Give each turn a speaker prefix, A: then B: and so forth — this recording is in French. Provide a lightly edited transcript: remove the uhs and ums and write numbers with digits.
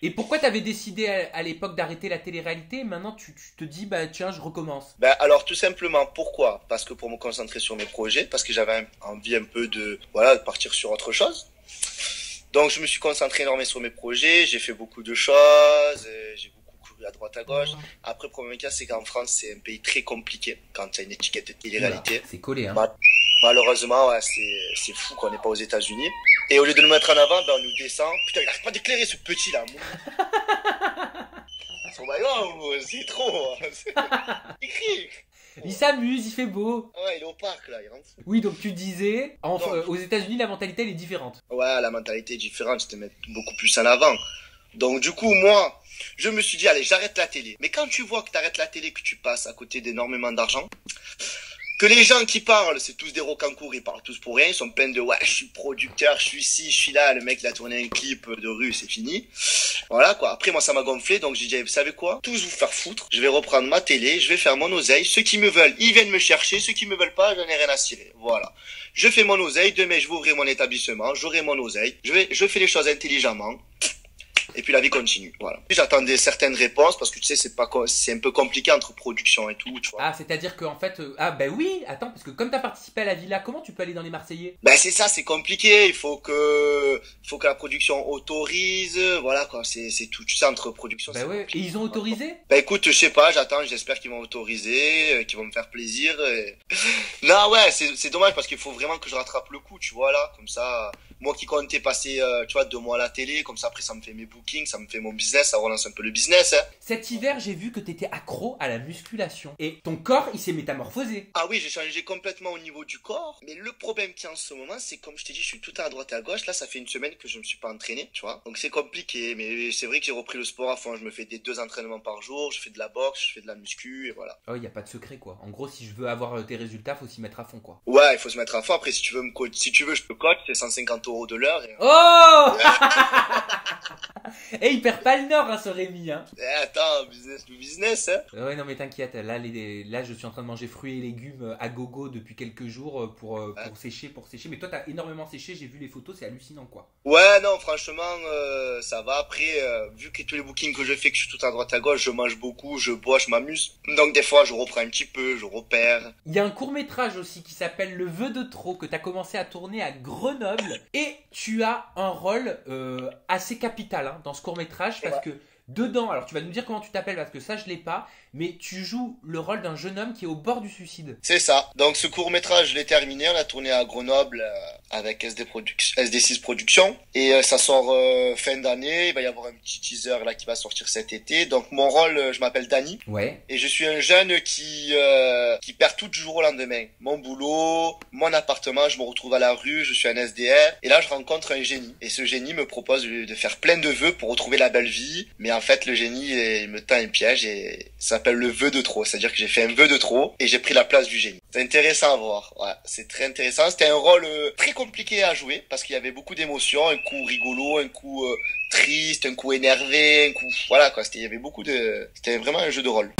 A: Et pourquoi t'avais décidé à l'époque d'arrêter la télé-réalité? Maintenant, tu te dis, bah tiens, je recommence.
B: Ben alors tout simplement, pourquoi? Parce que pour me concentrer sur mes projets, parce que j'avais envie un peu de, voilà, de partir sur autre chose. Donc je me suis concentré énormément sur mes projets, j'ai fait beaucoup de choses, j'ai beaucoup couru à droite à gauche. Après, le problème c'est qu'en France, c'est un pays très compliqué quand tu as une étiquette de
A: Oula,
B: télé-réalité.
A: c'est collé, hein.
B: Malheureusement, ouais, c'est fou qu'on n'est pas aux États-Unis. Et au lieu de nous mettre en avant, ben on nous descend. Putain, il arrête pas d'éclairer ce petit là. Oh my god, c'est trop. Il crie.
A: Il s'amuse, il fait beau.
B: Ouais, il est au parc là, il rentre.
A: Oui, donc tu disais, aux États-Unis, la mentalité elle est différente.
B: Ouais, la mentalité est différente, c'était mettre beaucoup plus en avant. Donc du coup, moi, je me suis dit, allez, j'arrête la télé. Mais quand tu vois que t'arrêtes la télé, que tu passes à côté d'énormément d'argent, que les gens qui parlent, c'est tous des rocancours, ils parlent tous pour rien, ils sont pleins de, ouais, je suis producteur, je suis ci, je suis là, le mec il a tourné un clip de rue, c'est fini. Voilà quoi, après moi ça m'a gonflé, donc j'ai dit, vous savez quoi, tous vous faire foutre, je vais reprendre ma télé, je vais faire mon oseille, ceux qui me veulent, ils viennent me chercher, ceux qui me veulent pas, j'en ai rien à cirer, voilà. Je fais mon oseille, demain je vais ouvrir mon établissement, j'aurai mon oseille, je fais les choses intelligemment. Et puis la vie continue, voilà. J'attendais certaines réponses parce que tu sais c'est un peu compliqué entre production et tout, tu vois.
A: Ah, c'est-à-dire qu'en fait, ah bah oui, attends, parce que comme t'as participé à la villa, comment tu peux aller dans les Marseillais?
B: Ben c'est ça, c'est compliqué. Il faut que la production autorise, voilà quoi. C'est tout. Tu sais entre production.
A: Bah
B: C'est
A: ouais, et
B: compliqué.
A: ils ont autorisé?
B: Ben écoute, je sais pas, j'attends. J'espère qu'ils vont autoriser, qu'ils vont me faire plaisir. Non ouais, c'est dommage parce qu'il faut vraiment que je rattrape le coup, tu vois là, comme ça. Moi qui comptais passer, tu vois, 2 mois à la télé, comme ça après ça me fait mes bookings, ça me fait mon business, ça relance un peu le business. Hein.
A: Cet hiver, j'ai vu que t'étais accro à la musculation. Et ton corps, il s'est métamorphosé.
B: Ah oui, j'ai changé complètement au niveau du corps. Mais le problème qu'il y a en ce moment, c'est comme je t'ai dit, je suis tout à droite et à gauche. Là, ça fait une semaine que je me suis pas entraîné, tu vois. Donc c'est compliqué. Mais c'est vrai que j'ai repris le sport à fond. Je me fais des 2 entraînements par jour. Je fais de la boxe, je fais de la muscu et voilà.
A: Oh, y a pas de secret, quoi. En gros, si je veux avoir tes résultats, faut s'y mettre à fond, quoi.
B: Ouais, il faut se mettre à fond. Après, si tu veux si tu veux, je te coach. C'est 150 € de l'heure.
A: Oh Et il perd pas le nord, hein, ce Rémi, hein.
B: Attends, business to business, hein.
A: Ouais, non, mais t'inquiète. Là, je suis en train de manger fruits et légumes à gogo depuis quelques jours pour sécher. Mais toi, t'as énormément séché. J'ai vu les photos, c'est hallucinant, quoi.
B: Ouais, non, franchement, ça va. Après, vu que tous les bookings que je fais, que je suis tout à droite à gauche, je mange beaucoup, je bois, je m'amuse. Donc des fois, je reprends un petit peu, je repère.
A: Il y a un court-métrage aussi qui s'appelle Le Vœu de trop que t'as commencé à tourner à Grenoble et tu as un rôle assez capital hein, dans ce court-métrage parce que dedans, alors tu vas nous dire comment tu t'appelles parce que ça je l'ai pas, mais tu joues le rôle d'un jeune homme qui est au bord du suicide.
B: C'est ça. Donc ce court-métrage, je l'ai terminé, on l'a tourné à Grenoble avec SD6 Productions et ça sort fin d'année, il va y avoir un petit teaser là qui va sortir cet été. Donc mon rôle, je m'appelle Danny.
A: Ouais.
B: Et je suis un jeune qui perd tout du jour au lendemain. Mon boulot, mon appartement, je me retrouve à la rue, je suis un SDR et là je rencontre un génie et ce génie me propose de faire plein de vœux pour retrouver la belle vie, mais en fait le génie il me tend un piège et ça s'appelle le vœu de trop, c'est-à-dire que j'ai fait un vœu de trop et j'ai pris la place du génie. C'est intéressant à voir, ouais, c'est très intéressant. C'était un rôle très compliqué à jouer parce qu'il y avait beaucoup d'émotions, un coup rigolo, un coup triste, un coup énervé, un coup voilà quoi. Il y avait beaucoup de, c'était vraiment un jeu de rôle.